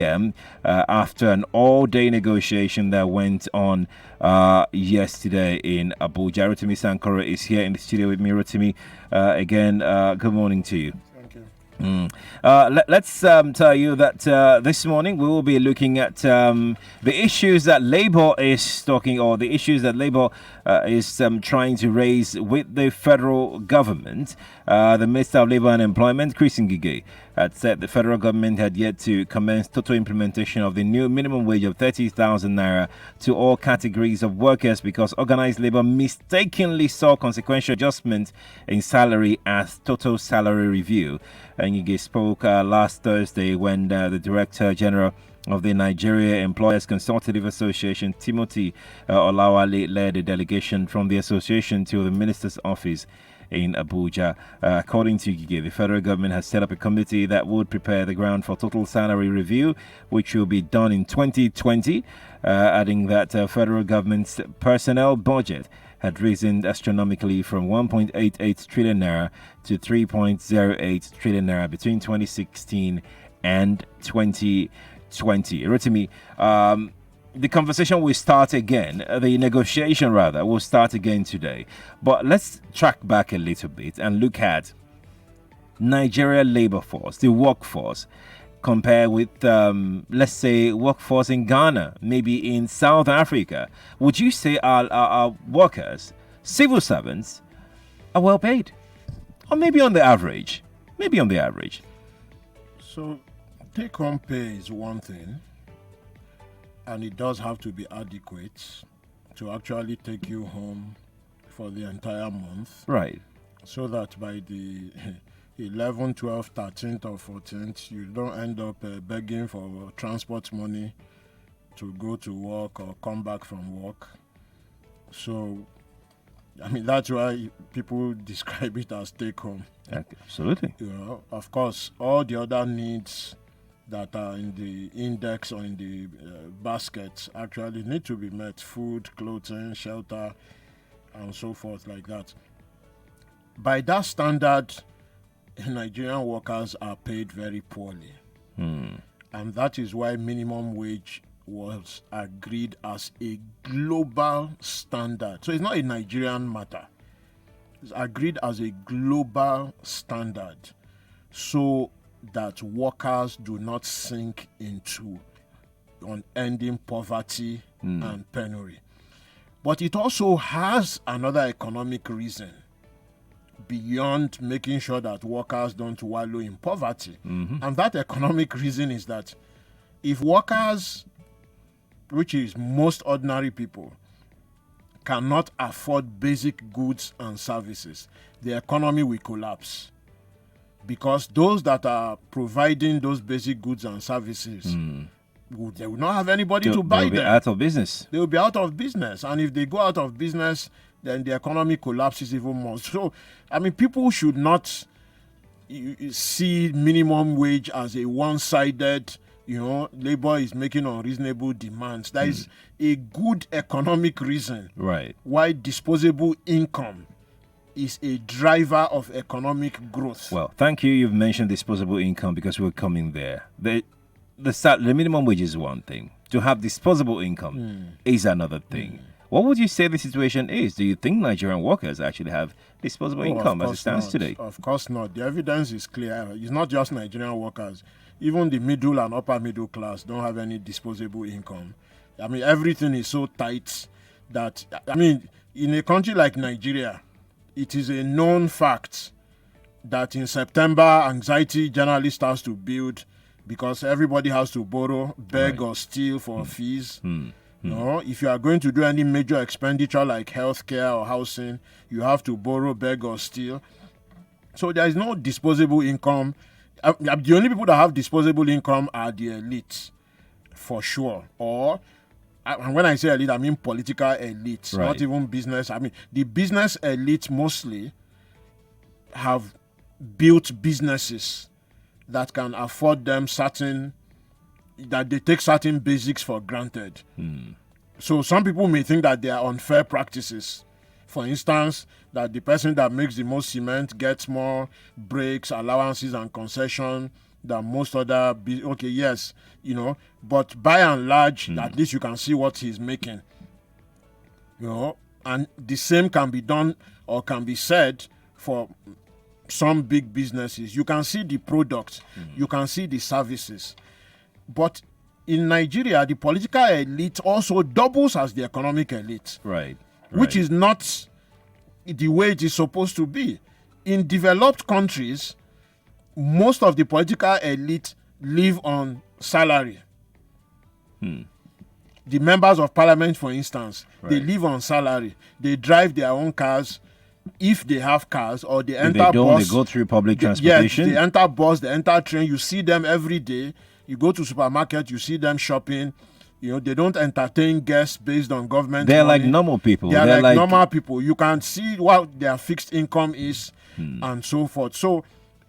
After an all-day negotiation that went on yesterday in Abuja. Rotimi Sankore is here in the studio with me. Rotimi, again, good morning to you. Thank you. Let's tell you that this morning we will be looking at the issues that Labour is talking, or the issues that Labour is trying to raise with the federal government. The Minister of Labour and Employment, Chris Ngige, had said the federal government had yet to commence total implementation of the new minimum wage of 30,000 naira to all categories of workers because organized labour mistakenly saw consequential adjustment in salary as total salary review. Ngige spoke last Thursday when the Director General of the Nigeria Employers Consultative Association, Timothy Olawale, led a delegation from the association to the minister's office in Abuja. According to Gige, the federal government has set up a committee that would prepare the ground for total salary review, which will be done in 2020, adding that federal government's personnel budget had risen astronomically from 1.88 trillion naira to 3.08 trillion naira between 2016 and 2020. Rotimi, the conversation will start again, the negotiation rather, will start again today. But let's track back a little bit and look at Nigeria labor force, the workforce, compare with, let's say, workforce in Ghana, maybe in South Africa. Would you say our workers, civil servants, are well paid? Or maybe on the average? Maybe on the average. So, take-home pay is one thing, and it does have to be adequate to actually take you home for the entire month. Right. So that by the 11th, 12th, 13th, or 14th, you don't end up begging for transport money to go to work or come back from work. So, I mean, that's why people describe it as take-home. Absolutely. You know, of course, all the other needs that are in the index or in the basket actually need to be met: food, clothing, shelter, and so forth, like that. By that standard, Nigerian workers are paid very poorly. And that is why minimum wage was agreed as a global standard. So it's not a Nigerian matter. It's agreed as a global standard so that workers do not sink into unending poverty and penury. But it also has another economic reason beyond making sure that workers don't wallow in poverty. And that economic reason is that if workers, which is most ordinary people, cannot afford basic goods and services, the economy will collapse. Because those that are providing those basic goods and services, they will not have anybody to buy them. They'll be out of business. They will be out of business. And if they go out of business, then the economy collapses even more. So, I mean, people should not see minimum wage as a one-sided, labor is making unreasonable demands. That is a good economic reason why disposable income is a driver of economic growth. Well, thank you. You've mentioned disposable income because we're coming there. The minimum wage is one thing. To have disposable income is another thing. What would you say the situation is? Do you think Nigerian workers actually have disposable income as it stands today? Of course not. The evidence is clear. It's not just Nigerian workers. Even the middle and upper middle class don't have any disposable income. I mean, everything is so tight that, in a country like Nigeria, it is a known fact that in September, anxiety generally starts to build because everybody has to borrow, beg, or steal for fees. If you are going to do any major expenditure like healthcare or housing, you have to borrow, beg, or steal. So there is no disposable income. The only people that have disposable income are the elites, for sure. And when I say elite, I mean political elites, not even business. I mean, the business elite mostly have built businesses that can afford them that they take certain basics for granted. So some people may think that they are unfair practices. For instance, that the person that makes the most cement gets more breaks, allowances, and concession than most other. Okay, yes, but by and large, at least you can see what he's making. And the same can be done or can be said for some big businesses. You can see the products, you can see the services, but in Nigeria, the political elite also doubles as the economic elite, right? Which is not the way it is supposed to be. In developed countries, most of the political elite live on salary. The members of parliament, for instance, they live on salary. They drive their own cars, if they have cars, or they enter if they don't, bus. they go through public transportation. Yes, they enter bus, they enter train. You see them every day. You go to supermarket, you see them shopping. They don't entertain guests based on government They're money. like normal people. They're like normal people. You can see what their fixed income is and so forth. So,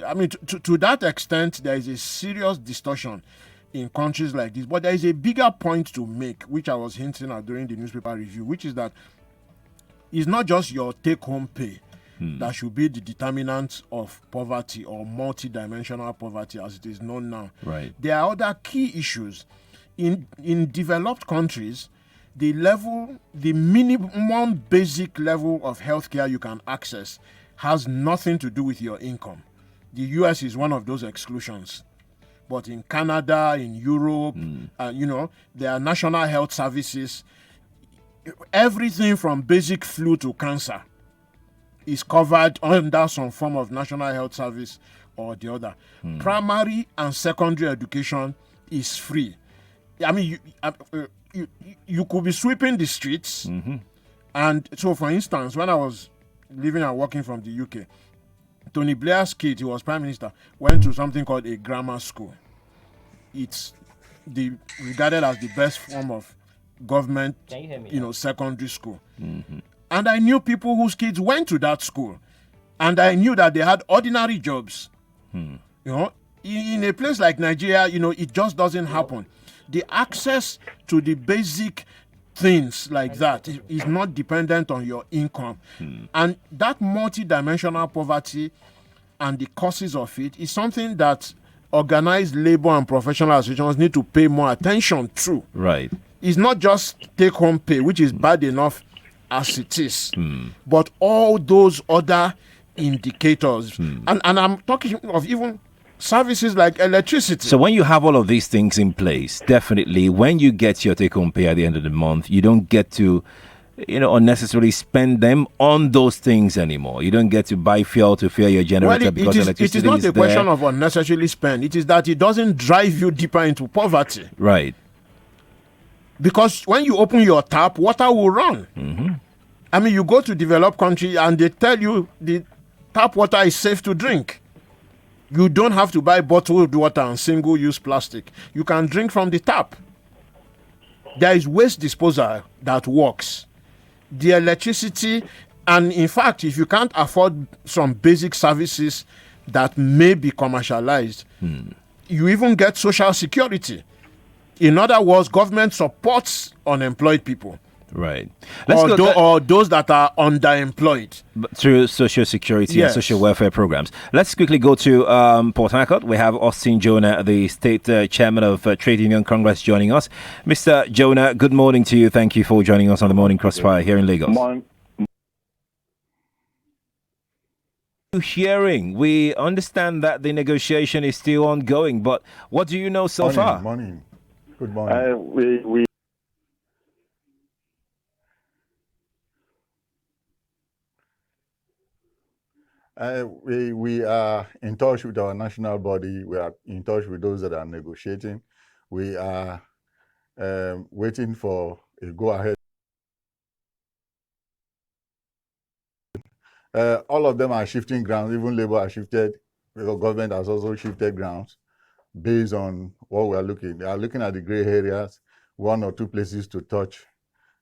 I mean, to that extent, there is a serious distortion in countries like this. But there is a bigger point to make, which I was hinting at during the newspaper review, which is that it's not just your take-home pay that should be the determinant of poverty or multidimensional poverty as it is known now. Right. There are other key issues. In developed countries, the minimum basic level of healthcare you can access has nothing to do with your income. The US is one of those exclusions. But in Canada, in Europe, there are national health services. Everything from basic flu to cancer is covered under some form of national health service or the other. Primary and secondary education is free. I mean, you could be sweeping the streets. And so, for instance, when I was living and working from the UK, Tony Blair's kid, he was prime minister, went to something called a grammar school. It's regarded as the best form of government, secondary school. And I knew people whose kids went to that school, and I knew that they had ordinary jobs. In a place like Nigeria, it just doesn't happen. The access to the basic things like that is not dependent on your income. And that multidimensional poverty and the causes of it is something that organized labor and professional associations need to pay more attention to. Right. It's not just take-home pay, which is bad enough as it is, but all those other indicators. And I'm talking of even services like electricity. So when you have all of these things in place, definitely when you get your take-home pay at the end of the month, you don't get to unnecessarily spend them on those things anymore. You don't get to buy fuel to fuel your generator because electricity is there. It is not a question of unnecessarily spend. It is that it doesn't drive you deeper into poverty. Right. Because when you open your tap, water will run. I mean, you go to developed country and they tell you the tap water is safe to drink. You don't have to buy bottled water and single-use plastic. You can drink from the tap. There is waste disposal that works. The electricity, and in fact, if you can't afford some basic services that may be commercialized, you even get social security. In other words, government supports unemployed people. Right. Or those that are underemployed. Through social security and social welfare programs. Let's quickly go to Port Harcourt. We have Austin Jonah, the state chairman of Trade Union Congress, joining us. Mr. Jonah, good morning to you. Thank you for joining us on the Morning Crossfire here in Lagos. Hearing, we understand that the negotiation is still ongoing, but what do you know so far? Morning. Good morning. We are in touch with our national body. We are in touch with those that are negotiating. We are waiting for a go-ahead. All of them are shifting grounds. Even Labour has shifted. The government has also shifted grounds based on what we are looking. They are looking at the gray areas, one or two places to touch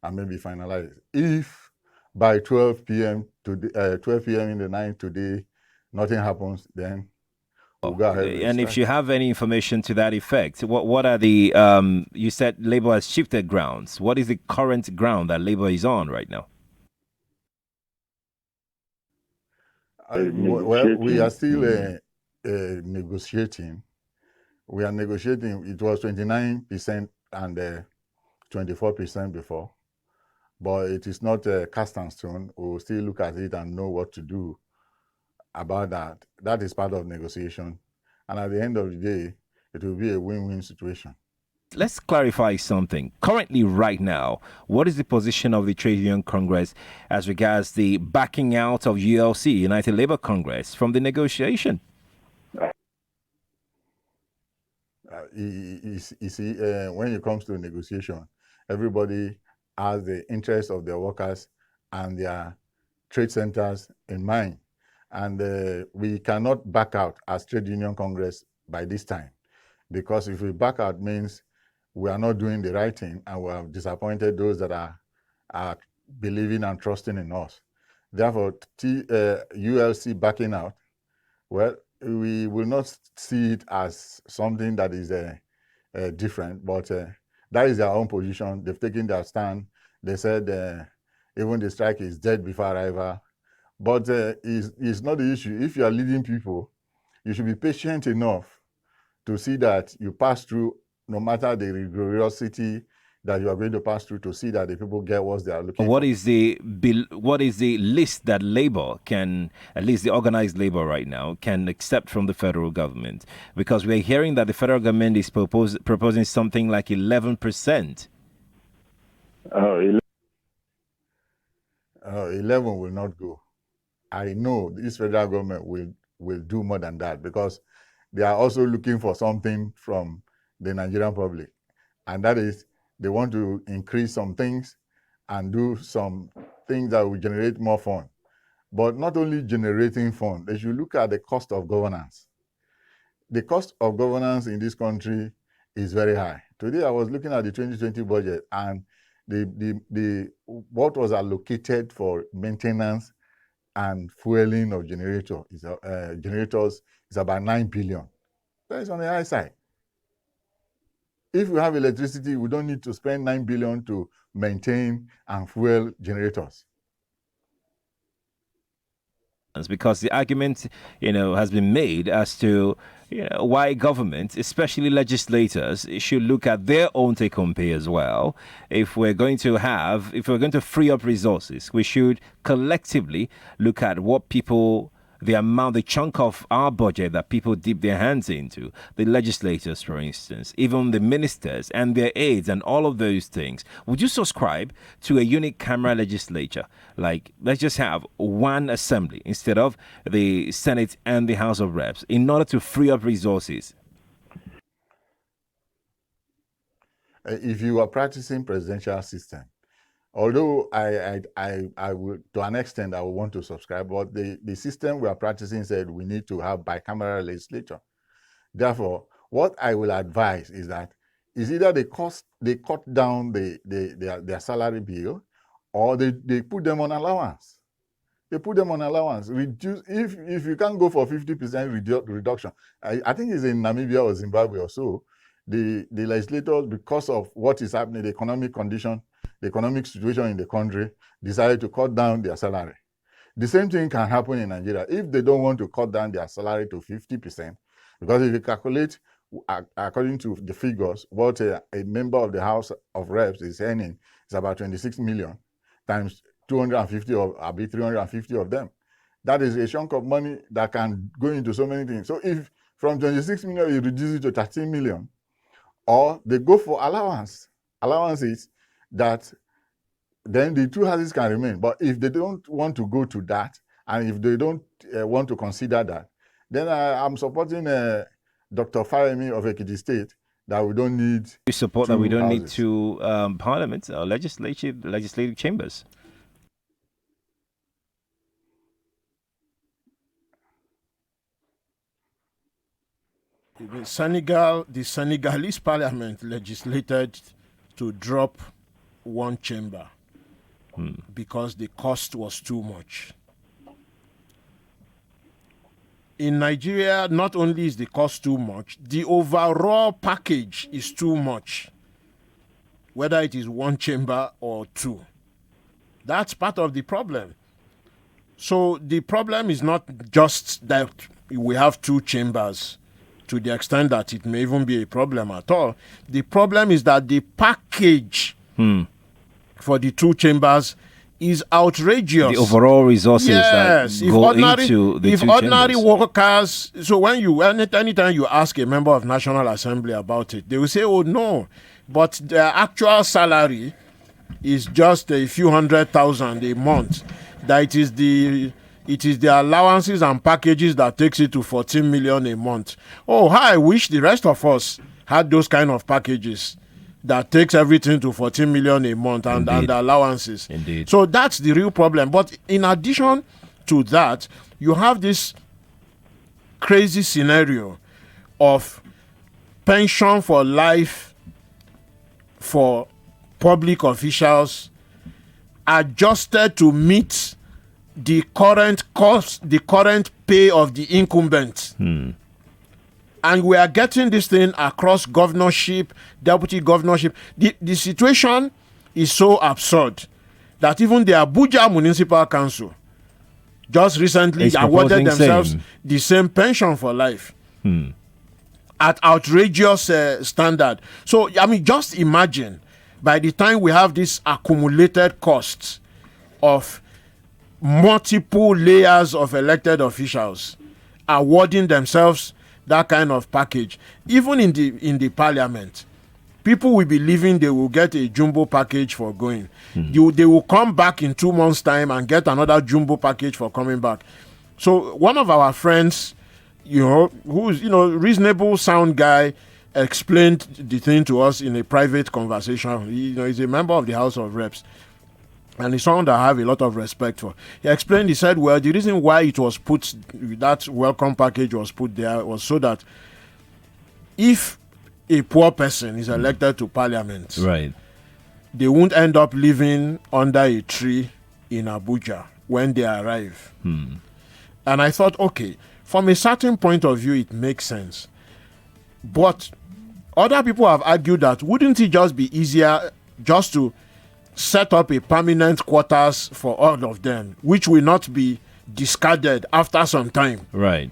and maybe finalize. If by 12 p.m. in the night today, nothing happens, then we'll go ahead. And if you have any information to that effect, what are the, you said Labour has shifted grounds. What is the current ground that Labour is on right now? Well, we are still negotiating. We are negotiating. It was 29% and 24% before, but it is not cast in stone. We will still look at it and know what to do about that. That is part of negotiation. And at the end of the day, it will be a win-win situation. Let's clarify something. Currently, right now, what is the position of the Trade Union Congress as regards the backing out of ULC, United Labour Congress, from the negotiation? You see, when it comes to negotiation, everybody has the interest of their workers and their trade centers in mind. And we cannot back out as Trade Union Congress by this time, because if we back out means we are not doing the right thing and we have disappointed those that are believing and trusting in us. Therefore, ULC backing out, well, we will not see it as something that is different, but that is their own position. They've taken their stand. They said even the strike is dead before arrival. But it's not the issue. If you are leading people, you should be patient enough to see that you pass through, no matter the rigorosity that you are going to pass through, to see that the people get what they are looking for. What is the list that Labour can, at least the organized Labour right now, can accept from the federal government? Because we're hearing that the federal government is proposing something like 11%. 11 will not go. I know this federal government will do more than that, because they are also looking for something from the Nigerian public, and that is they want to increase some things and do some things that will generate more fund. But not only generating fund, they should look at the cost of governance. The cost of governance in this country is very high. Today I was looking at the 2020 budget, and the what was allocated for maintenance and fueling of generators is about 9 billion. That is on the high side. If we have electricity, we don't need to spend 9 billion to maintain and fuel generators. Because the argument, has been made as to why government, especially legislators, should look at their own take-home pay as well. If we're going to free up resources, we should collectively look at what people, the chunk of our budget that people dip their hands into, the legislators, for instance, even the ministers and their aides and all of those things. Would you subscribe to a unicameral legislature? Like, let's just have one assembly instead of the Senate and the House of Reps in order to free up resources? If you are practicing presidential system, although I would, to an extent, I would want to subscribe, but the system we are practicing said we need to have bicameral legislature. Therefore, what I will advise is that is either they cut down their salary bill, or they put them on allowance. They put them on allowance. Reduce if you can't go for 50% reduction. I think it's in Namibia or Zimbabwe or so. The legislators, because of what is happening, the economic condition, the economic situation in the country, decided to cut down their salary. The same thing can happen in Nigeria if they don't want to cut down their salary to 50%. Because if you calculate, according to the figures, what a member of the House of Reps is earning is about 26 million times 250 or 350 of them. That is a chunk of money that can go into so many things. So if from 26 million you reduce it to 13 million, or they go for allowances that then the two houses can remain. But if they don't want to go to that, and if they don't want to consider that, then I'm supporting Dr. Fayemi of Ekiti State, that we don't need. You support that we don't need two parliaments or legislative chambers. The Senegalese parliament legislated to drop one chamber because the cost was too much. In Nigeria, not only is the cost too much, the overall package is too much, whether it is one chamber or two. That's part of the problem. So the problem is not just that we have two chambers to the extent that it may even be a problem at all. The problem is that the package for the two chambers is outrageous. The overall resources yes, that go into the if two ordinary chambers. workers, so when you anytime you ask a member of National Assembly about it, they will say, "Oh no," but their actual salary is just a few 100,000 a month. That it is the allowances and packages that takes it to 14 million a month. Oh, how I wish the rest of us had those kind of packages that takes everything to 14 million a month and the allowances. Indeed. So that's the real problem. But in addition to that, you have this crazy scenario of pension for life for public officials adjusted to meet the current cost, the current pay of the incumbent. And we are getting this thing across governorship, deputy governorship. The situation is so absurd that even the Abuja Municipal Council just recently awarded themselves the same pension for life at outrageous standard. So, I mean, just imagine by the time we have this accumulated costs of multiple layers of elected officials awarding themselves that kind of package, even in the parliament, people will be believing they will get a jumbo package for going. They will come back in 2 months' time and get another jumbo package for coming back. So one of our friends, who's reasonable sound guy, explained the thing to us in a private conversation. He's a member of the House of Reps. And it's someone that I have a lot of respect for. He explained, he said, well, the reason why it was put, that welcome package was put there was so that if a poor person is elected to parliament, Right. they won't end up living under a tree in Abuja when they arrive. And I thought, okay, from a certain point of view, it makes sense. But other people have argued that wouldn't it just be easier just to set up a permanent quarters for all of them, which will not be discarded after some time. Right.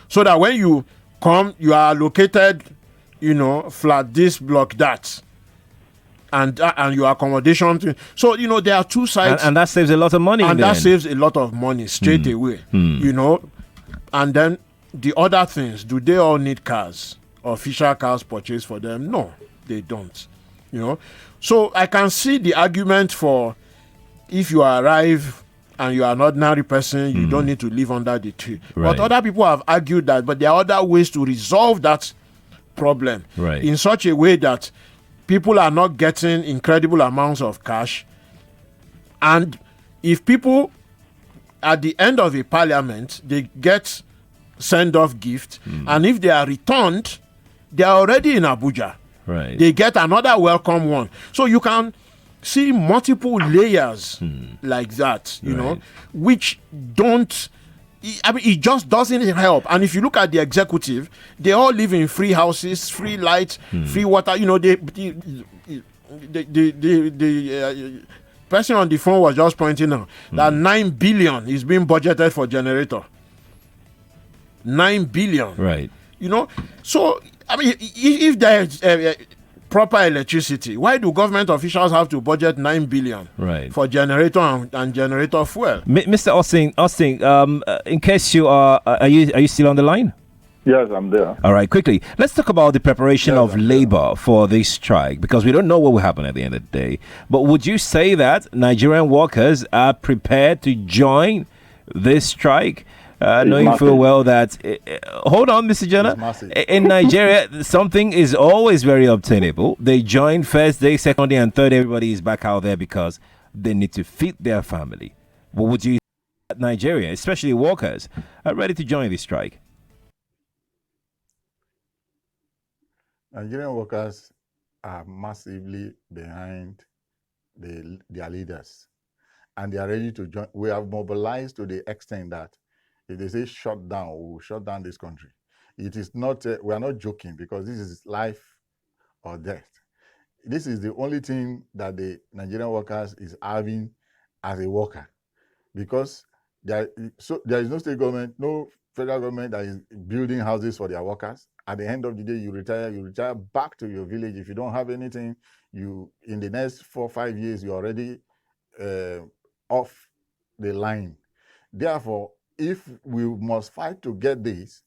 So that when you come, you are allocated, flat this, block that, and your accommodation. So, there are two sides. And that saves a lot of money. And that saves a lot of money straight away, And then the other things, do they all need cars? Official cars purchased for them? No, they don't. So I can see the argument for if you arrive and you are an ordinary person, you don't need to live under the tree. Right. But other people have argued that, but there are other ways to resolve that problem in such a way that people are not getting incredible amounts of cash. And if people, at the end of a parliament, they get send-off gift, and if they are returned, they are already in Abuja. Right. They get another welcome one. So you can see multiple layers like that, which don't, it just doesn't help. And if you look at the executive, they all live in free houses, free light, free water. The person on the phone was just pointing out that 9 billion is being budgeted for generator. 9 billion. Right. So, I mean, if there is proper electricity, why do government officials have to budget 9 billion for generator and generator fuel? Mr. Austin, in case you are you still on the line? Yes, I'm there. All right, quickly, let's talk about the preparation of labor for this strike, because we don't know what will happen at the end of the day. But would you say that Nigerian workers are prepared to join this strike? Knowing full well that, hold on, Mr. Jenna, in Nigeria, something is always very obtainable. They join first day, second day, and third. Everybody is back out there because they need to feed their family. What would you say that Nigeria, especially workers, are ready to join this strike? Nigerian workers are massively behind their leaders, and they are ready to join. We have mobilized to the extent that if they say shut down, we will shut down this country. It is not, we are not joking, because this is life or death. This is the only thing that the Nigerian workers is having as a worker, because There is no state government, no federal government that is building houses for their workers. At the end of the day, you retire back to your village. If you don't have anything, in the next 4 or 5 years, you're already off the line. Therefore, if we must fight to get this,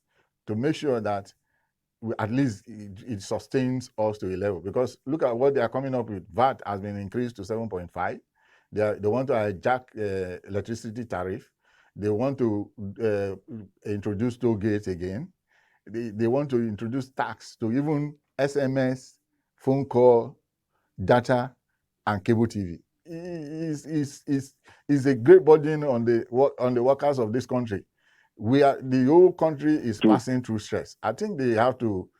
to make sure that at least it sustains us to a level, because look at what they are coming up with. VAT has been increased to 7.5. They want to hijack electricity tariff. They want to introduce toll gates again. They want to introduce tax to even SMS, phone call, data, and cable TV. Is a great burden on the workers of this country. The whole country is passing through stress. I think they have to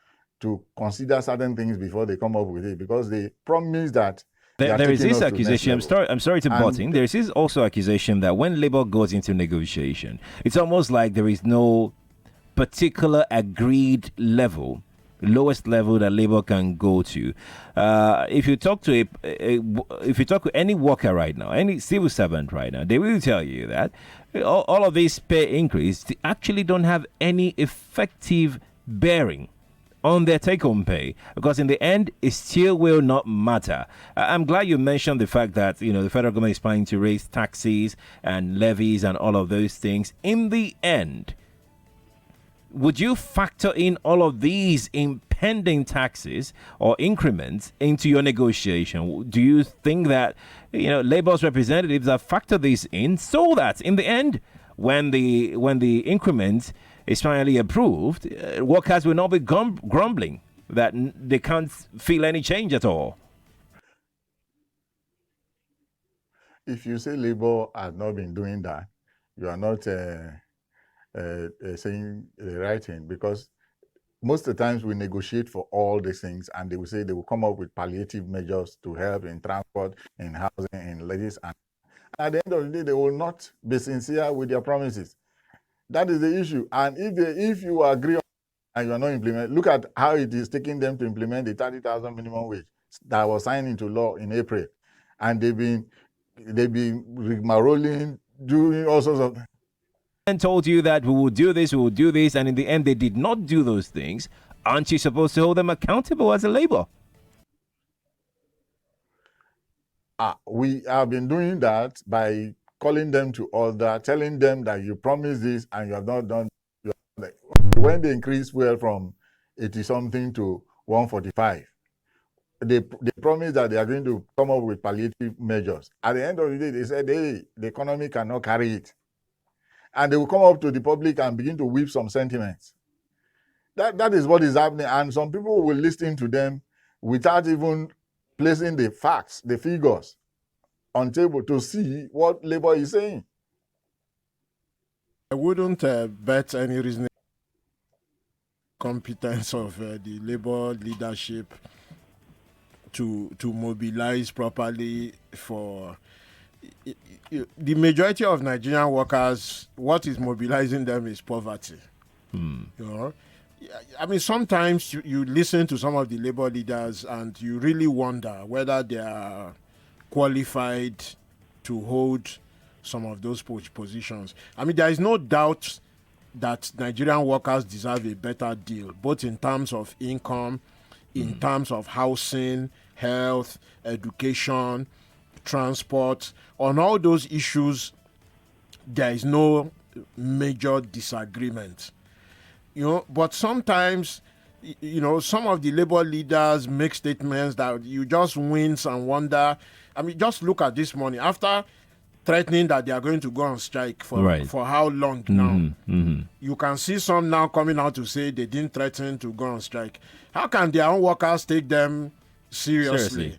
consider certain things before they come up with it, because they promise that there is this accusation. I'm sorry to butt in. There is also accusation that when Labour goes into negotiation, it's almost like there is no particular agreed level, lowest level that Labour can go to. If you talk to any worker right now, any civil servant right now, they will tell you that all of these pay increase actually don't have any effective bearing on their take-home pay, because in the end, it still will not matter. I'm glad you mentioned the fact that the federal government is planning to raise taxes and levies and all of those things. In the end, would you factor in all of these impending taxes or increments into your negotiation? Do you think that Labour's representatives have factored this in so that in the end, when the increment is finally approved, workers will not be grumbling that they can't feel any change at all? If you say Labour has not been doing that, you are not saying the right thing, because most of the times we negotiate for all these things, and they will say they will come up with palliative measures to help in transport, in housing, in ladies, and at the end of the day, they will not be sincere with their promises. That is the issue. And if you agree and you are not implementing, look at how it is taking them to implement the 30,000 minimum wage that was signed into law in April, and they've been rigmaroling, doing all sorts of. And told you that we will do this, and in the end, they did not do those things. Aren't you supposed to hold them accountable as a Labour? We have been doing that by calling them to order, telling them that you promised this and you have not done. When they increased fuel from 80-something to 145, they promised that they are going to come up with palliative measures. At the end of the day, they said, hey, the economy cannot carry it. And they will come up to the public and begin to weave some sentiments. That is what is happening. And some people will listen to them without even placing the facts, the figures on table to see what Labour is saying. I wouldn't bet any reasonable competence of the Labour leadership to mobilize properly for the majority of Nigerian workers. What is mobilizing them is poverty. I mean, sometimes you listen to some of the Labour leaders and you really wonder whether they are qualified to hold some of those positions. I mean, there is no doubt that Nigerian workers deserve a better deal, both in terms of income, in terms of housing, health, education, transport. On all those issues, there is no major disagreement. But sometimes, some of the Labour leaders make statements that you just wince and wonder. I mean, just look at this morning. After threatening that they are going to go on strike for how long now? You can see some now coming out to say they didn't threaten to go on strike. How can their own workers take them seriously?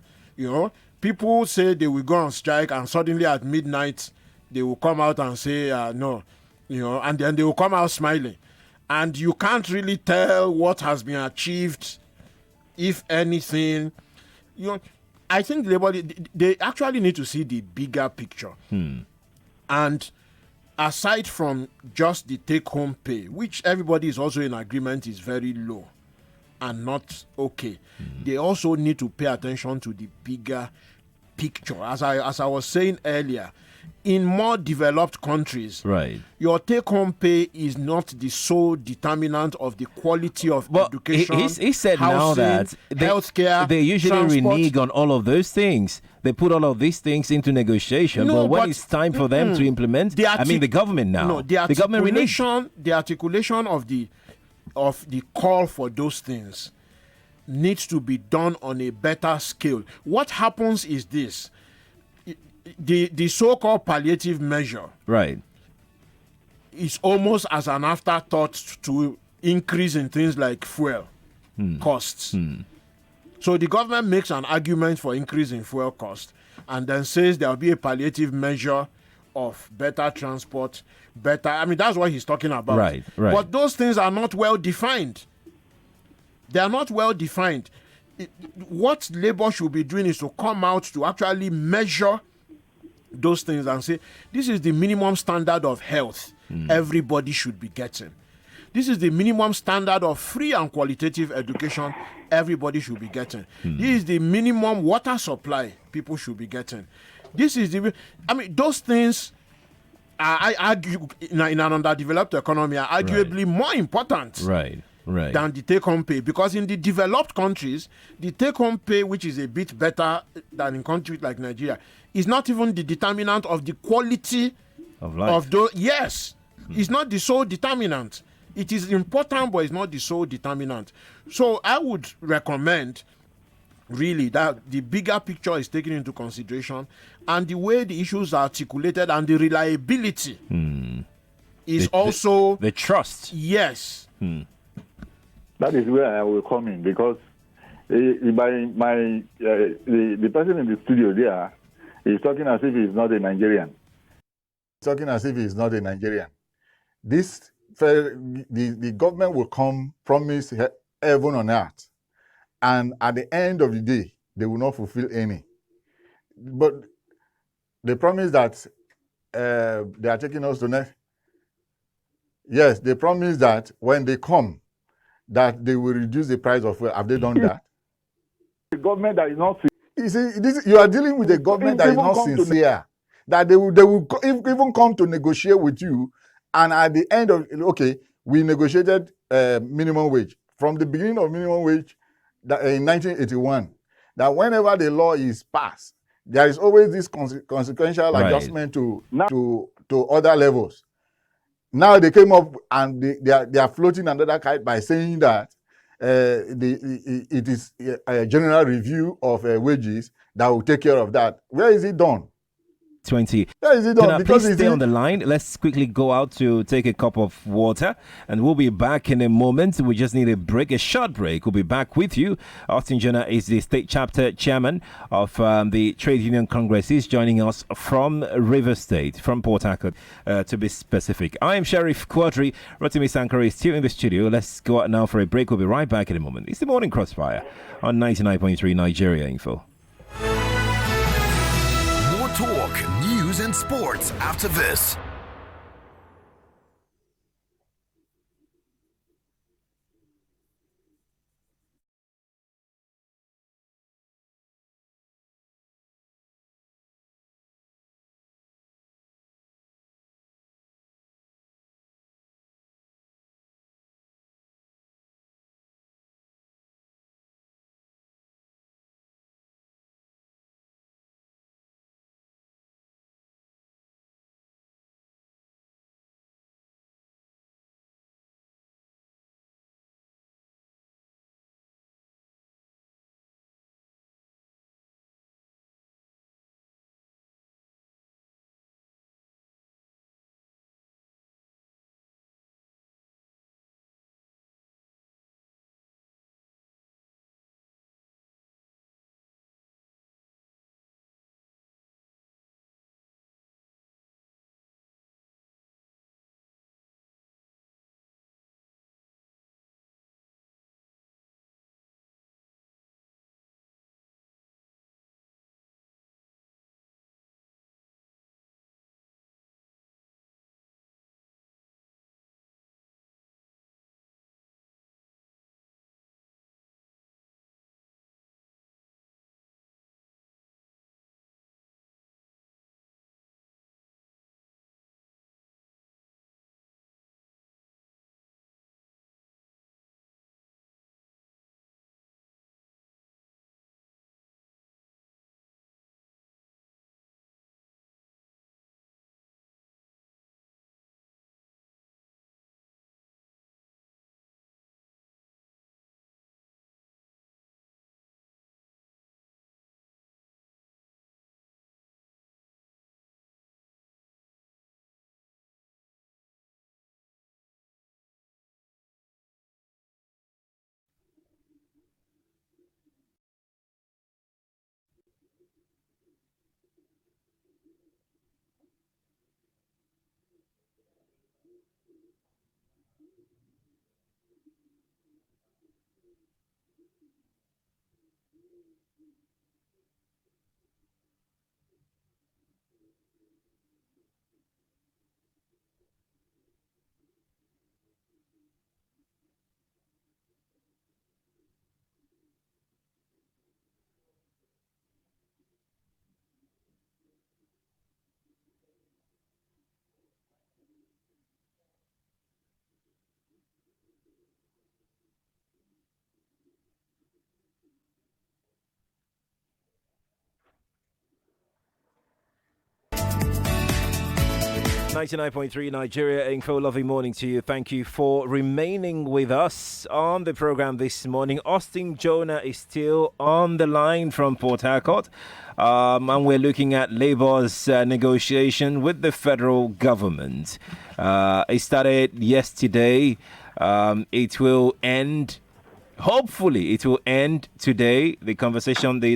People say they will go on strike, and suddenly at midnight they will come out and say no, and then they will come out smiling. And you can't really tell what has been achieved, if anything. I think they actually need to see the bigger picture. And aside from just the take-home pay, which everybody is also in agreement is very low and not okay, they also need to pay attention to the bigger picture. As I was saying earlier, in more developed countries, Right. your take-home pay is not the sole determinant of the quality of Well, education. he said housing, now that healthcare, they usually transport. renege on all of those things. They put all of these things into negotiation, No, but when but- it's time for them to implement, The I mean the government now. No, the government reneged. articulation of the call for those things needs to be done on a better scale. What happens is this: the so-called palliative measure Right. is almost as an afterthought to increase in things like fuel costs. So the government makes an argument for increase in fuel cost and then says there will be a palliative measure of better transport, I mean, that's what he's talking about. Right. But those things are not well defined. They are not well defined. What labor should be doing is to come out to actually measure those things and say, this is the minimum standard of health everybody should be getting. This is the minimum standard of free and qualitative education everybody should be getting. This is the minimum water supply people should be getting. Those things I argue in an underdeveloped economy are arguably more important Right. than the take-home pay, because in the developed countries, the take-home pay, which is a bit better than in countries like Nigeria, is not even the determinant of the quality Of life. of those. Yes, it's not the sole determinant. It is important, but it's not the sole determinant. So I would recommend really that the bigger picture is taken into consideration, and the way the issues are articulated and the reliability is also the trust. yes. That is where I will come in, because the person in the studio there is talking as if he's not a Nigerian. Talking as if he's not a Nigerian. The government will come, promise heaven on earth, and at the end of the day, they will not fulfill any. But they promise that they are taking us to next. Yes, they promise that when they come, that they will reduce the price of fuel. Have they done that? The government that is not. You see, you are dealing with a government that is not sincere. That they will even come to negotiate with you, and at the end of we negotiated minimum wage from the beginning of minimum wage in 1981. That whenever the law is passed, there is always this consequential adjustment to other levels. Now they came up and they are floating another kite by saying that it is a general review of wages that will take care of that. Where is it done? 20. Where is it done? Please stay on the line. Let's quickly go out to take a cup of water, and we'll be back in a moment. We just need a short break. We'll be back with you. Austin Jonah is the state chapter chairman of the Trade Union Congress. He's joining us from Rivers State, from Port Harcourt, to be specific. I am Sheriff Quadry. Rotimi Sankore is still in the studio. Let's go out now for a break. We'll be right back in a moment. It's the morning Crossfire on 99.3 Nigeria Info. Talk, news, and sports after this. 99.3 Nigeria Info. Lovely morning to you. Thank you for remaining with us on the program this morning. Austin Jonah is still on the line from Port Harcourt, and we're looking at Labour's negotiation with the federal government. It started yesterday. It will end. Hopefully, it will end today. The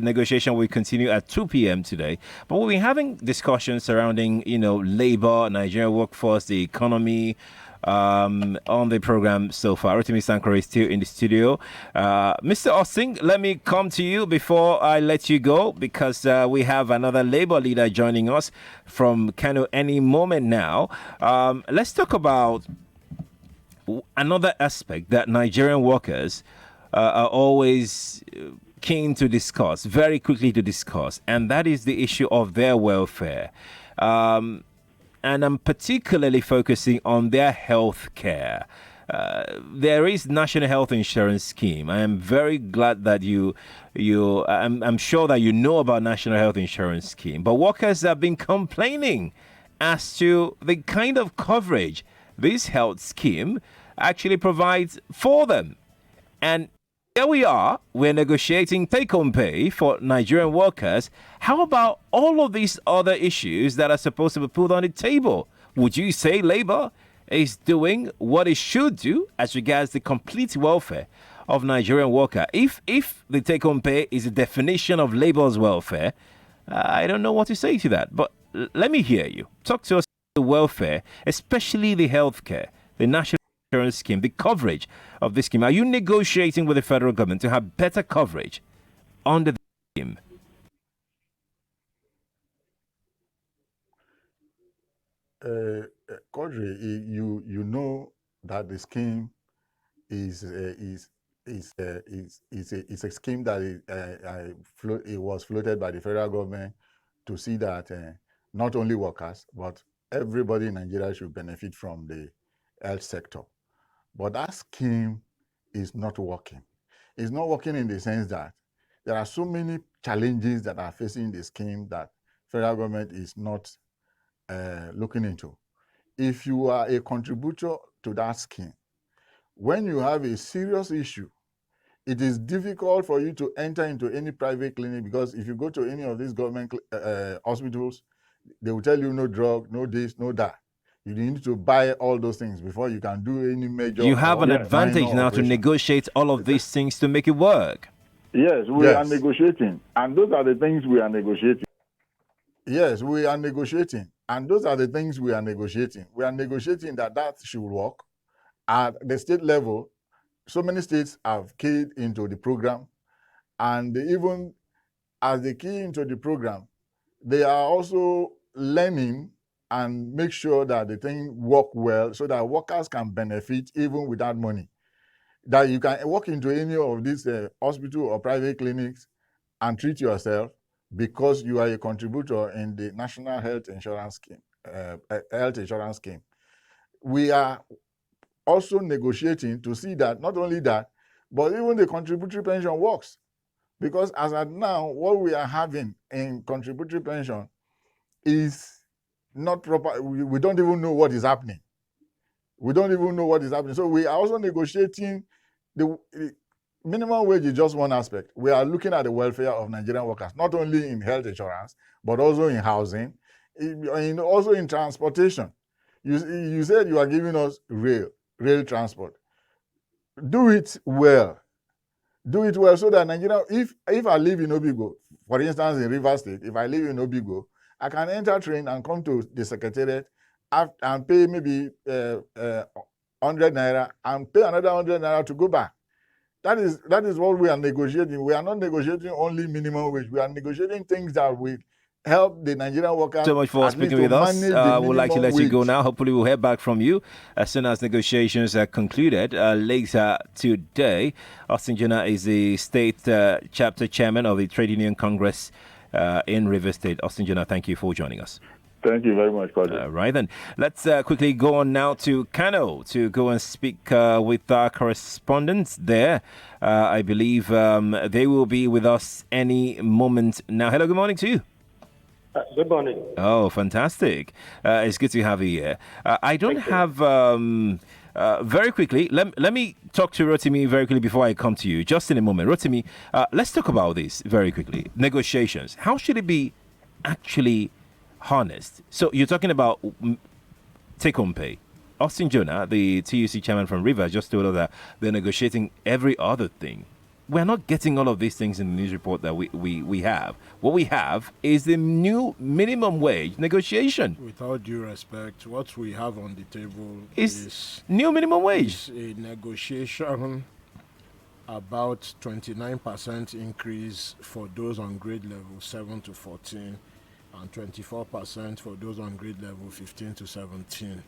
negotiation will continue at 2 p.m. today. But we'll be having discussions surrounding, labor, Nigerian workforce, the economy, on the program so far. Rotimi Sankore is still in the studio. Mr. Austin, let me come to you before I let you go, because we have another labor leader joining us from Kano any moment now. Let's talk about another aspect that Nigerian workers are always keen to discuss, very quickly to discuss, and that is the issue of their welfare. And I'm particularly focusing on their health care. There is National Health Insurance Scheme. I am very glad that I'm sure that you know about National Health Insurance Scheme, but workers have been complaining as to the kind of coverage this health scheme actually provides for them. And here we are, we're negotiating take-home pay for Nigerian workers. How about all of these other issues that are supposed to be put on the table? Would you say Labour is doing what it should do as regards the complete welfare of Nigerian worker? If the take-home pay is a definition of Labour's welfare, I don't know what to say to that. But let me hear you. Talk to us about the welfare, especially the healthcare, the National Insurance Scheme, the coverage of this scheme. Are you negotiating with the federal government to have better coverage under the scheme? Quadry, you know that the scheme is a scheme that it was floated by the federal government to see that not only workers but everybody in Nigeria should benefit from the health sector. But that scheme is not working. It's not working in the sense that there are so many challenges that are facing the scheme that federal government is not looking into. If you are a contributor to that scheme, when you have a serious issue, it is difficult for you to enter into any private clinic, because if you go to any of these government hospitals, they will tell you no drug, no this, no that. You need to buy all those things before you can do any major. You have an advantage now to negotiate all of these things to make it work. Yes, we are negotiating, and those are the things we are negotiating. Yes, we are negotiating, and those are the things we are negotiating. We are negotiating that should work at the state level. So many states have keyed into the program, and even as they key into the program, they are also learning and make sure that the thing work well so that workers can benefit even without money. That you can walk into any of these hospital or private clinics and treat yourself because you are a contributor in the National Health Insurance Scheme. We are also negotiating to see that not only that, but even the contributory pension works. Because as at now, what we are having in contributory pension is not proper. We don't even know what is happening. We don't even know what is happening. So we are also negotiating the minimum wage is just one aspect. We are looking at the welfare of Nigerian workers, not only in health insurance, but also in housing, also in transportation. You said you are giving us rail transport. Do it well. Do it well so that Nigeria, if I live in Obigo, for instance, in Rivers State, if I live in Obigo, I can enter train and come to the secretariat and pay maybe 100 naira and pay another 100 naira to go back. That is what we are negotiating. We are not negotiating only minimum wage. We are negotiating things that will help the Nigerian workers. So much for speaking with us. We'd like to let you go now. Hopefully, we'll hear back from you as soon as negotiations are concluded later today. Austin Jonah is the state chapter chairman of the Trade Union Congress in Rivers State. Austin Jonah, thank you for joining us. Thank you very much, Quadry. Right then, let's quickly go on now to Kano to go and speak with our correspondents there. I believe they will be with us any moment now. Hello, good morning to you. Good morning. Oh, fantastic. It's good to have you here. I don't have... very quickly, let me talk to Rotimi very quickly before I come to you. Just in a moment. Rotimi, let's talk about this very quickly. Negotiations. How should it be actually harnessed? So you're talking about take-home pay. Austin Jonah, the TUC chairman from Rivers, just told us that they're negotiating every other thing. We're not getting all of these things in the news report that we have. What we have is the new minimum wage negotiation. With all due respect, what we have on the table is new minimum wage. Is a negotiation about 29% increase for those on grade level 7 to 14 and 24% for those on grade level 15 to 17.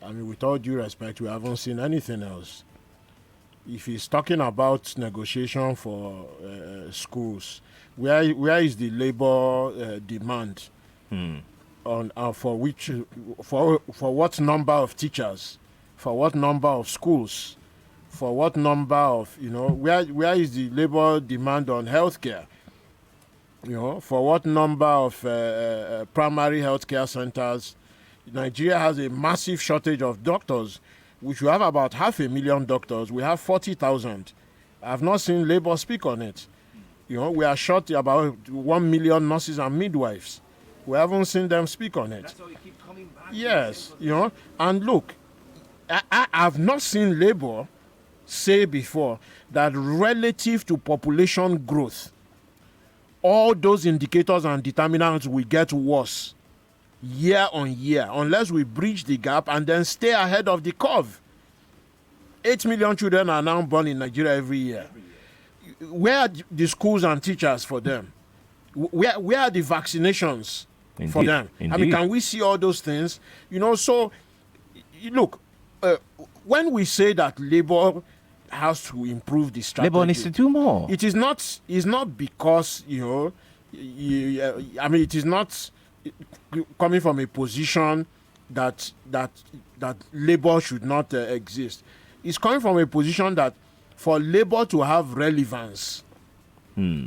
I mean, with all due respect, we haven't seen anything else. If he's talking about negotiation for schools, where is the labor demand on for what number of teachers, for what number of schools, for what number of where is the labor demand on healthcare? For what number of primary healthcare centers? Nigeria has a massive shortage of doctors. We should have about 500,000 doctors. We have 40,000. I've not seen Labour speak on it. We are short about 1 million nurses and midwives. We haven't seen them speak on it. That's why we keep coming back. Yes, and look, I've not seen Labour say before that relative to population growth, all those indicators and determinants will get worse year on year unless we bridge the gap and then stay ahead of the curve. 8 million children are now born in Nigeria every year. Where are the schools and teachers for them? Where are the vaccinations for them? Indeed. I mean, can we see all those things? So look, when we say that Labour has to improve the strategy, Labour needs to do more. It is not. It's not because it is not coming from a position that Labour should not exist. It's coming from a position that for Labour to have relevance,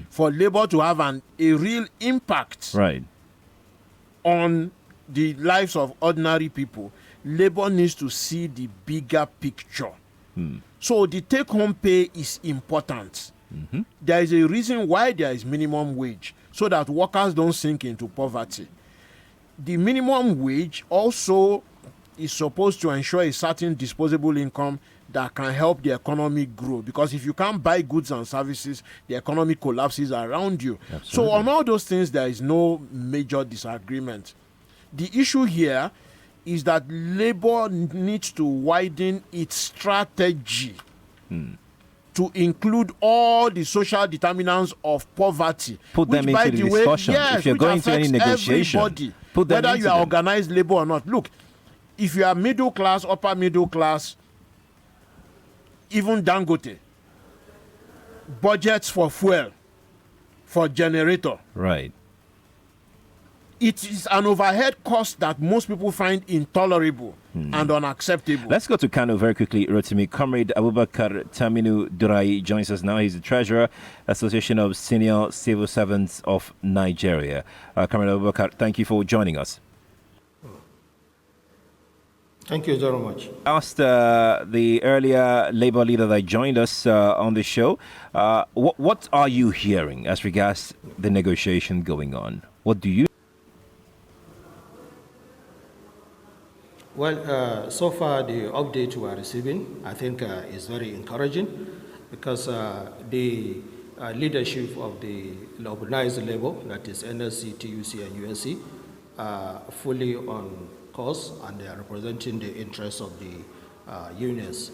for Labour to have a real impact on the lives of ordinary people, Labour needs to see the bigger picture. So the take-home pay is important. There is a reason why there is minimum wage, so that workers don't sink into poverty. The minimum wage also is supposed to ensure a certain disposable income that can help the economy grow, because if you can't buy goods and services, the economy collapses around you. Absolutely. So on all those things, there is no major disagreement. The issue here is that Labour needs to widen its strategy to include all the social determinants of poverty. Put them into the discussion. If you're going to any negotiation, put them whether into you are them. organized labor or not. Look, if you are middle class, upper middle class, even Dangote, budgets for fuel, for generator. Right. It is an overhead cost that most people find intolerable and unacceptable. Let's go to Kano very quickly, Rotimi. Comrade Abubakar Taminu Durai joins us now. He's the Treasurer, Association of Senior Civil Servants of Nigeria. Comrade Abubakar, thank you for joining us. Thank you very much. I asked the earlier Labour leader that joined us on the show, what are you hearing as regards the negotiation going on? What do you... Well, so far the update we are receiving, I think, is very encouraging, because the leadership of the organized labor, that is NSC, TUC, and USC, are fully on course, and they are representing the interests of the unions.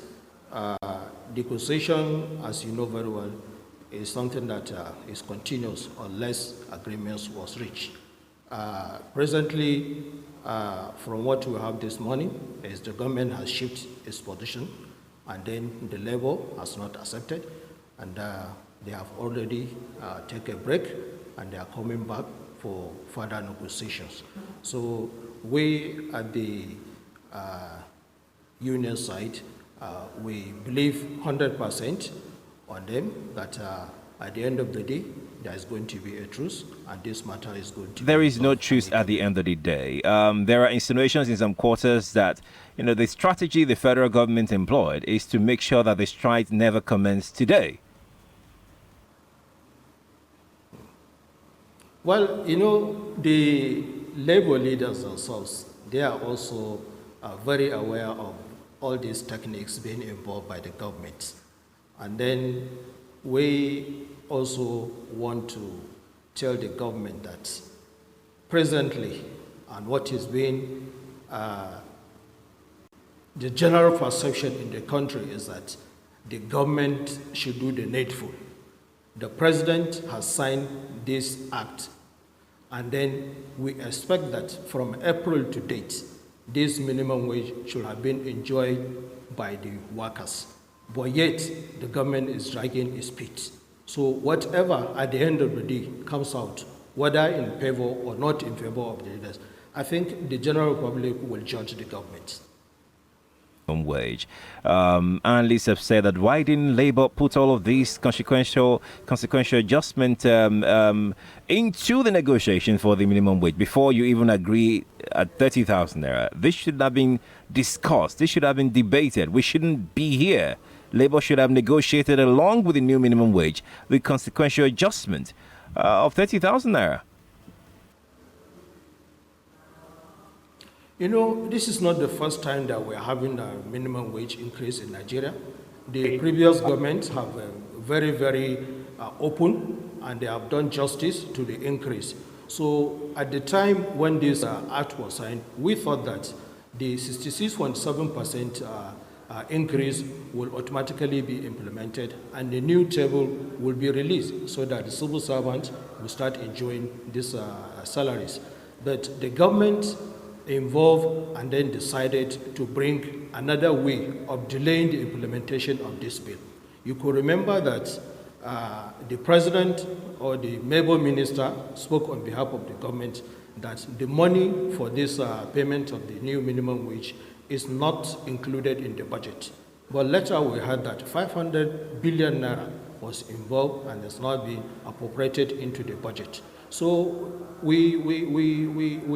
Negotiation, as you know very well, is something that is continuous unless agreements was reached. Presently, from what we have this morning, is the government has shifted its position, and then the labor has not accepted, and they have already taken a break, and they are coming back for further negotiations. So we at the union side, we believe 100% on them that at the end of the day, there is going to be a truce, and this matter is going to. There is no truce at the end of the day. There are insinuations in some quarters that, the strategy the federal government employed is to make sure that the strike never commence today. Well, the labor leaders themselves, they are also very aware of all these techniques being involved by the government. And then we also want to tell the government that presently, and what is being the general perception in the country is that the government should do the needful. The president has signed this act, and then we expect that from April to date, this minimum wage should have been enjoyed by the workers. But yet, the government is dragging its feet. So whatever at the end of the day comes out, whether in favor or not in favor of the leaders, I think the general public will judge the government. Wage. Analysts have said that why didn't Labour put all of these consequential adjustment into the negotiation for the minimum wage before you even agree at 30,000 naira? This should have been discussed. This should have been debated. We shouldn't be here. Labour should have negotiated along with the new minimum wage the consequential adjustment of 30,000 naira. This is not the first time that we're having a minimum wage increase in Nigeria. The previous governments have very, very open, and they have done justice to the increase. So at the time when this act was signed, we thought that the 66.7% increase will automatically be implemented, and the new table will be released so that the civil servants will start enjoying these salaries. But the government involved and then decided to bring another way of delaying the implementation of this bill. You could remember that the president or the labor minister spoke on behalf of the government that the money for this payment of the new minimum wage is not included in the budget. But later we heard that 500 billion naira was involved and has not been appropriated into the budget. So we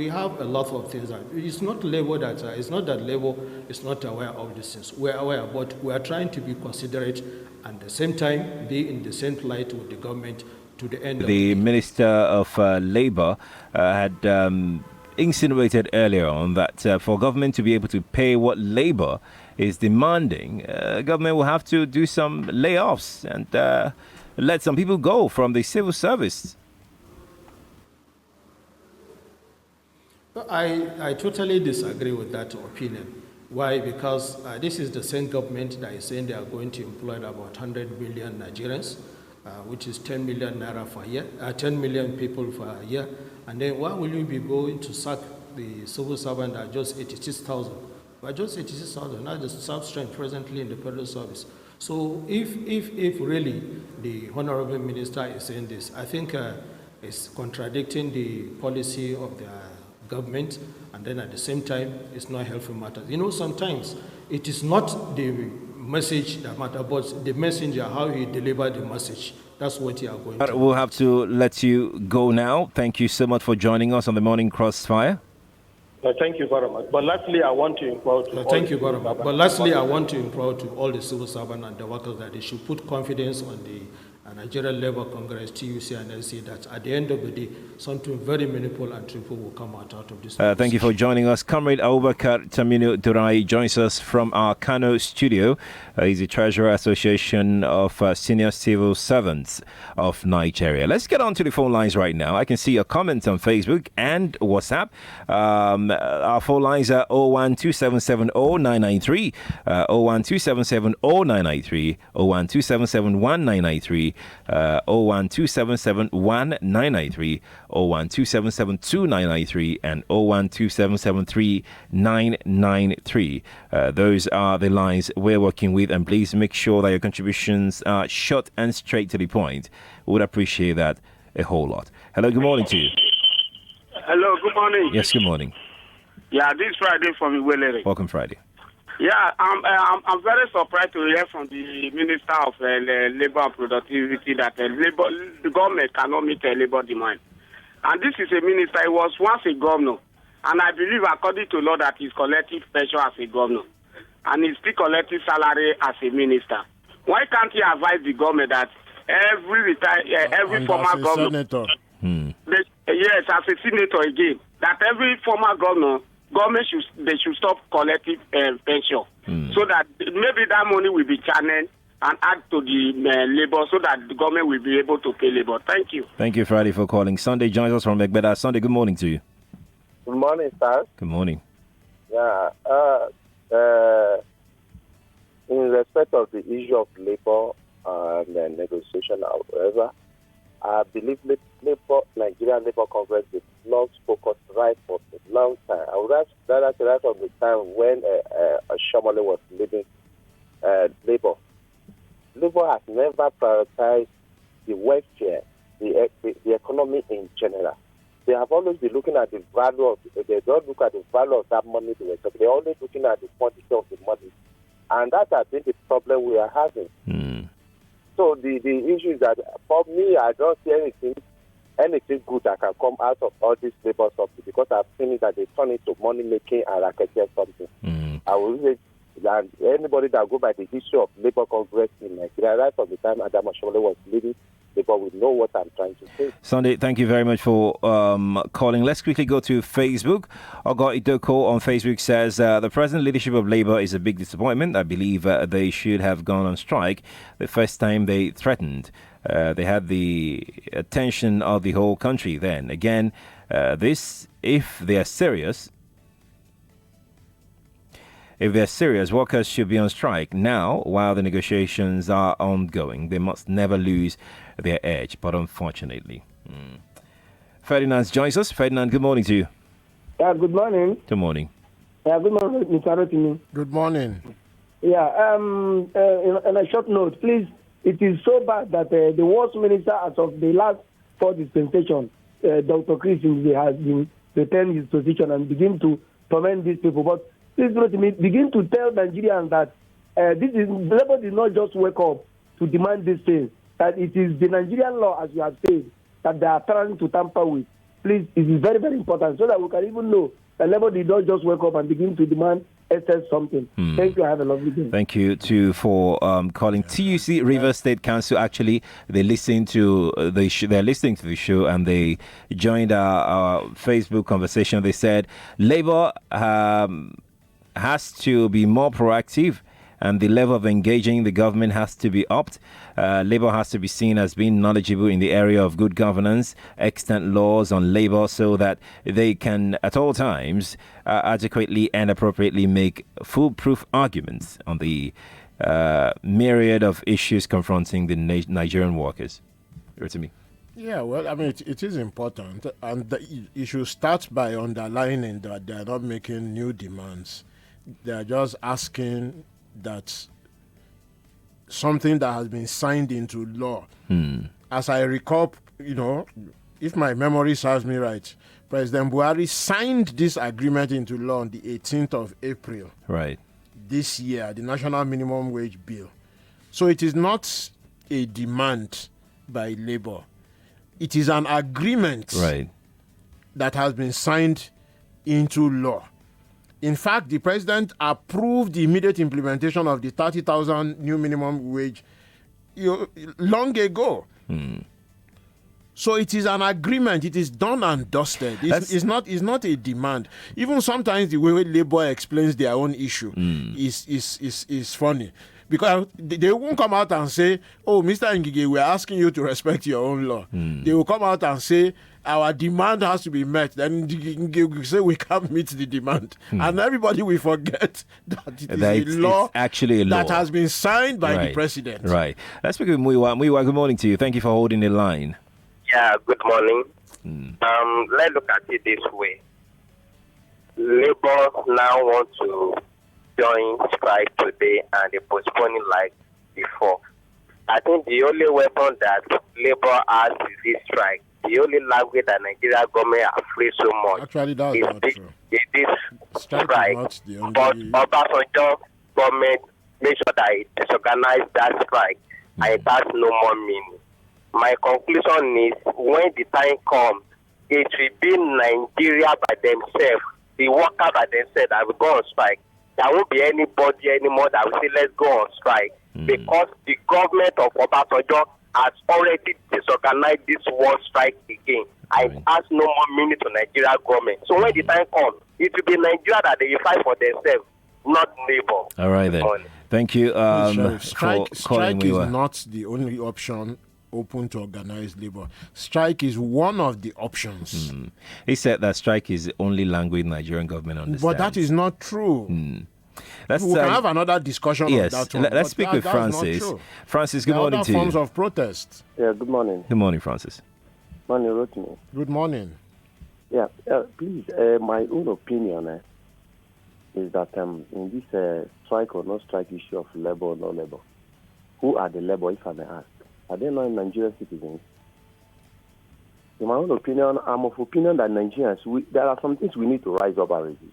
have a lot of things. It's not labor that it's not that labor is not aware of these things. We're aware, but we are trying to be considerate and at the same time be in the same light with the government to the end. The Minister of Labour had insinuated earlier on that for government to be able to pay what Labour is demanding, government will have to do some layoffs and let some people go from the civil service. I totally disagree with that opinion. Why? Because this is the same government that is saying they are going to employ about 100 million Nigerians, which is 10 million naira for a year, 10 million people for a year. And then why will you be going to sack the civil servant at just 86,000? But just 86,000, not the staff strength presently in the federal service. So if really the Honorable Minister is saying this, I think it's contradicting the policy of the government, and then at the same time, it's not helpful matters. Sometimes it is not the message that matters, but the messenger, how he delivered the message. That's what you are going to. We'll have to let you go now. Thank you so much for joining us on the Morning Crossfire. Thank you very much. But lastly, I want to implore to thank you very much. But lastly, I want to implore to all the civil servants and the workers that they should put confidence on the Nigerian Labour Congress, TUC and LC, that at the end of the day, something very meaningful and truthful will come out of this. Thank you for joining us. Comrade Abubakar Taminu Durai joins us from our Kano studio. He's the Treasurer Association of Senior Civil Servants of Nigeria. Let's get on to the phone lines right now. I can see your comments on Facebook and WhatsApp. Our phone lines are 012770993, 012770993, 012771993, 012771993, 012772993, and 012773993. Those are the lines we're working with, and please make sure that your contributions are short and straight to the point. We would appreciate that a whole lot. Hello, good morning to you. Hello, good morning. Yes, good morning. Yeah, this Friday from Iwelere. Welcome, Friday. Yeah, I'm very surprised to hear from the Minister of Labour and Productivity that the government cannot meet labour demand. And this is a minister. He was once a governor, and I believe, according to law, that he's collective pension as a governor, and he's still collective salary as a minister. Why can't he advise the government that every former governor, yes, as a senator again, that every former government should stop collective pension, so that maybe that money will be channeled and add to the labor, so that the government will be able to pay labor. Thank you. Thank you, Friday, for calling. Sunday joins us from Egbeda. Sunday, good morning to you. Good morning, sir. Good morning. Yeah. In respect of the issue of labor and negotiation, however, I believe Nigerian Labour Congress is not focused right for a long time. I would rather say that from the time when Shomole was leading Labour. Labour has never prioritized the welfare, the economy in general. They have always been looking at the value of, they don't look at the value of that money they were talking. They're always looking at the quantity of the money. And that has been the problem we are having. So the issue is that for me, I don't see anything good that can come out of all this labor subsidy, because I've seen it that they turn it to money making and racketeer something. I will say that anybody that go by the history of Labour Congress in Nigeria, right from the time Adam Ashole was leading, Labour will know what I'm trying to say. Sunday, thank you very much for calling. Let's quickly go to Facebook. Ogo Idoko on Facebook says, the present leadership of Labour is a big disappointment. I believe they should have gone on strike the first time they threatened. They had the attention of the whole country then. Again, if they are serious, workers should be on strike now while the negotiations are ongoing. They must never lose their edge, but unfortunately. Ferdinand joins us. Ferdinand, good morning to you. Good morning. Good morning. Good morning, Mr. Rotimi. Good morning. Yeah, in a short note, please, it is so bad that the worst minister as of the last 4 dispensations, Dr. Chris, has been returned his position and begin to torment these people. But please, Rotimi, begin to tell Nigerians that Labour did not just wake up to demand these things, that it is the Nigerian law, as you have said, that they are trying to tamper with. Please, it is very, very important, so that we can even know that Labour did not just wake up and begin to demand something. Thank you. Have a lovely day. Thank you too for calling. TUC Rivers State Council. Actually, they listen to they're listening to the show, and they joined our Facebook conversation. They said Labour has to be more proactive, and the level of engaging the government has to be upped. Labour has to be seen as being knowledgeable in the area of good governance, extant laws on labour, so that they can at all times adequately and appropriately make foolproof arguments on the myriad of issues confronting the Nigerian workers. Rotimi. Yeah, well, I mean, it is important, and you should start by underlining that they are not making new demands. They are just asking that something that has been signed into law. As I recall, if my memory serves me right, President Buhari signed this agreement into law on the 18th of April. Right. This year, the National Minimum Wage Bill. So it is not a demand by Labour. It is an agreement that has been signed into law. In fact, the president approved the immediate implementation of the 30,000 new minimum wage long ago. So it is an agreement. It is done and dusted. It's not a demand. Even sometimes the way Labour explains their own issue is funny. Because they won't come out and say, oh, Mr. Ngige, we're asking you to respect your own law. They will come out and say, our demand has to be met. Then Ngige will say we can't meet the demand. And everybody will forget that it is a law, actually a law that has been signed by the president. Right. Let's speak with Muiwa. Muiwa, good morning to you. Thank you for holding the line. Yeah, good morning. Let's look at it this way. Labour now want to join strike today and they postpone it like before. I think the only weapon that Labour has is this strike. The only language that Nigeria government are free so much. Actually, that's not true. It is strike. But Obasanjo government make sure that it disorganize that strike and it has no more meaning. My conclusion is when the time comes, it will be Nigeria by themselves, the workers by themselves that will go on strike. There won't be anybody anymore that will say, let's go on strike. Because the government of Obasanjo has already disorganized this war strike again. And it has no more meaning to Nigeria government. So when the time comes, it will be Nigeria that they will fight for themselves, not Labour. All right, then. Thank you strike calling. Is not the only option open to organized labor. Strike is one of the options. He said that strike is the only language Nigerian government understands. But that is not true. We can have another discussion on that one. Let's speak with Francis. Francis, good morning to you. Forms of protest. Yeah, good morning. Good morning, Francis. Morning, Rotimi. Good morning. Yeah, please, my own opinion is that in this strike or no strike issue of labor or no labor, who are the labor, if I may ask? Are they not Nigerian citizens? In my own opinion, I'm of opinion that Nigerians, there are some things we need to rise up and resist.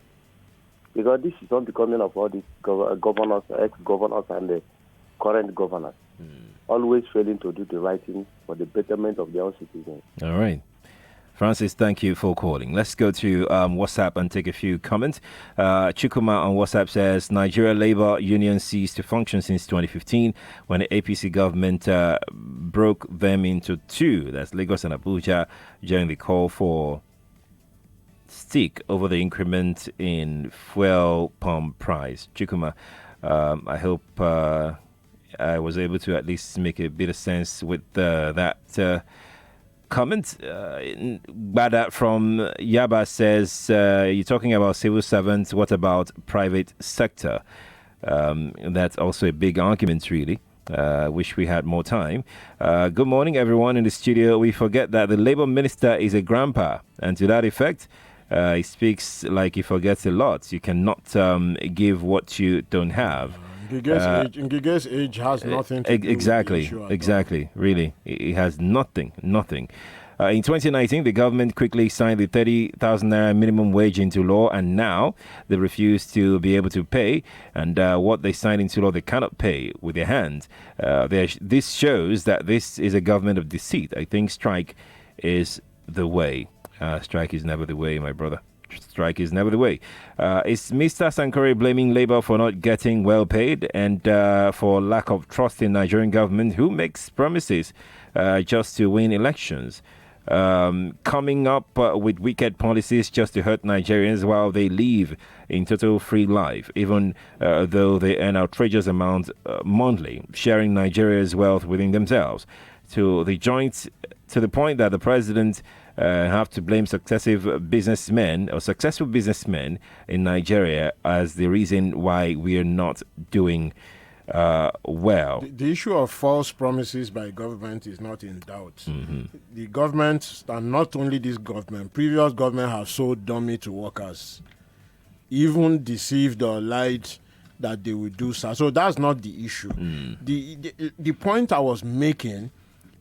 Because this is not becoming of all these governors, ex-governors, and the current governors. Always failing to do the right thing for the betterment of their own citizens. All right. Francis, thank you for calling. Let's go to WhatsApp and take a few comments. Chukuma on WhatsApp says, Nigeria Labour Union ceased to function since 2015 when the APC government broke them into two, that's Lagos and Abuja, during the call for stick over the increment in fuel pump price. Chukuma, I hope I was able to at least make a bit of sense with that comment. Bada from Yaba says, you're talking about civil servants. What about private sector? That's also a big argument, really. Wish we had more time. Good morning, everyone in the studio. We forget that the Labour Minister is a grandpa, and to that effect, he speaks like he forgets a lot. You cannot give what you don't have. Ngige's age has nothing to do with the issue. Exactly. Really, it has nothing. In 2019, the government quickly signed the 30,000 naira minimum wage into law, and now they refuse to be able to pay. And what they signed into law, they cannot pay with their hands. This shows that this is a government of deceit. I think strike is the way. Strike is never the way, my brother. Strike is never the way. Is Mr. Sankore blaming Labour for not getting well paid and for lack of trust in Nigerian government, who makes promises just to win elections? Coming up with wicked policies just to hurt Nigerians while they live in total free life, even though they earn outrageous amounts monthly, sharing Nigeria's wealth within themselves. To the point that the president have to blame successful businessmen in Nigeria as the reason why we are not doing well. The issue of false promises by government is not in doubt. The government, and not only this government, previous government have sold dummy to workers, even deceived or lied that they will do so. So that's not the issue. The point I was making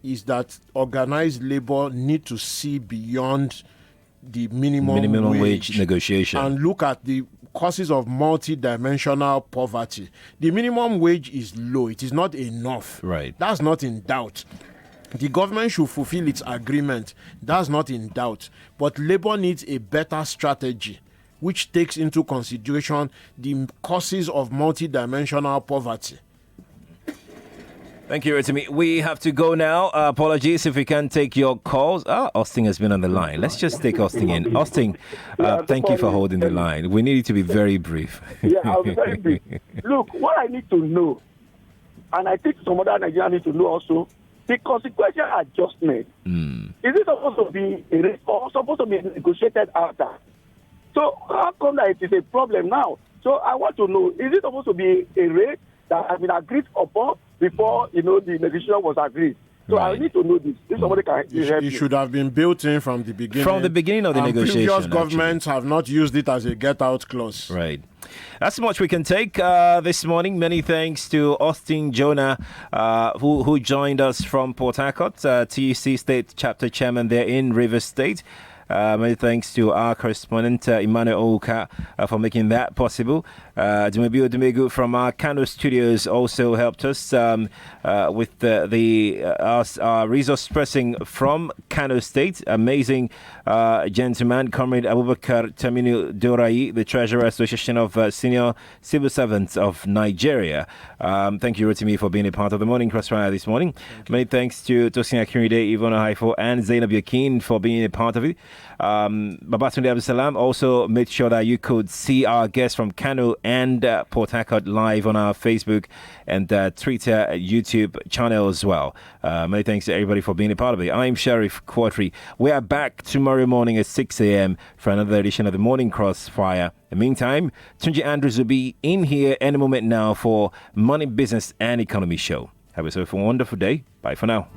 is that organized labor need to see beyond the minimum wage negotiation and look at the causes of multi-dimensional poverty. The minimum wage is low. It is not enough. Right. That's not in doubt. The government should fulfill its agreement. That's not in doubt. But labor needs a better strategy which takes into consideration the causes of multi-dimensional poverty. Thank you, Rotimi. We have to go now. Apologies if we can't take your calls. Austin has been on the line. Let's just take Austin in. Austin, thank you for holding the line. We need you to be very brief. Yeah, I'll be very brief. Look, what I need to know, and I think some other Nigerians need to know also, the consequential adjustment. Is it supposed to be a rate or supposed to be negotiated after? So how come that it is a problem now? So I want to know, is it supposed to be a rate that has been agreed upon before, the negotiation was agreed? So I need to know this. If somebody can help me. It should have been built in from the beginning. From the beginning of the negotiation. Previous governments have not used it as a get-out clause. Right. That's much we can take this morning. Many thanks to Austin Jonah, who joined us from Port Harcourt, TUC State Chapter Chairman there in Rivers State. Many thanks to our correspondent, Emmanuel Oka, for making that possible. Dumebi Odumegu from our Kano studios also helped us with our resource pressing from Kano State. Amazing gentleman, Comrade Abubakar Taminu Dorai, the Treasurer Association of Senior Civil Servants of Nigeria. Thank you, Rotimi, for being a part of the Morning Crossfire this morning. Many thanks to Tosin Akinride, Ivona Haifo, and Zainab Yakin for being a part of it. Babatunde Abdulsalam also made sure that you could see our guests from Kano and Port Harcourt live on our Facebook and Twitter, YouTube channel as well. Many thanks to everybody for being a part of it. I'm Sheriff Quadry. We are back tomorrow morning at 6 a.m. for another edition of the Morning Crossfire. In the meantime, Tunji Andrews will be in here any moment now for Money, Business and Economy Show. Have yourself a wonderful day. Bye for now.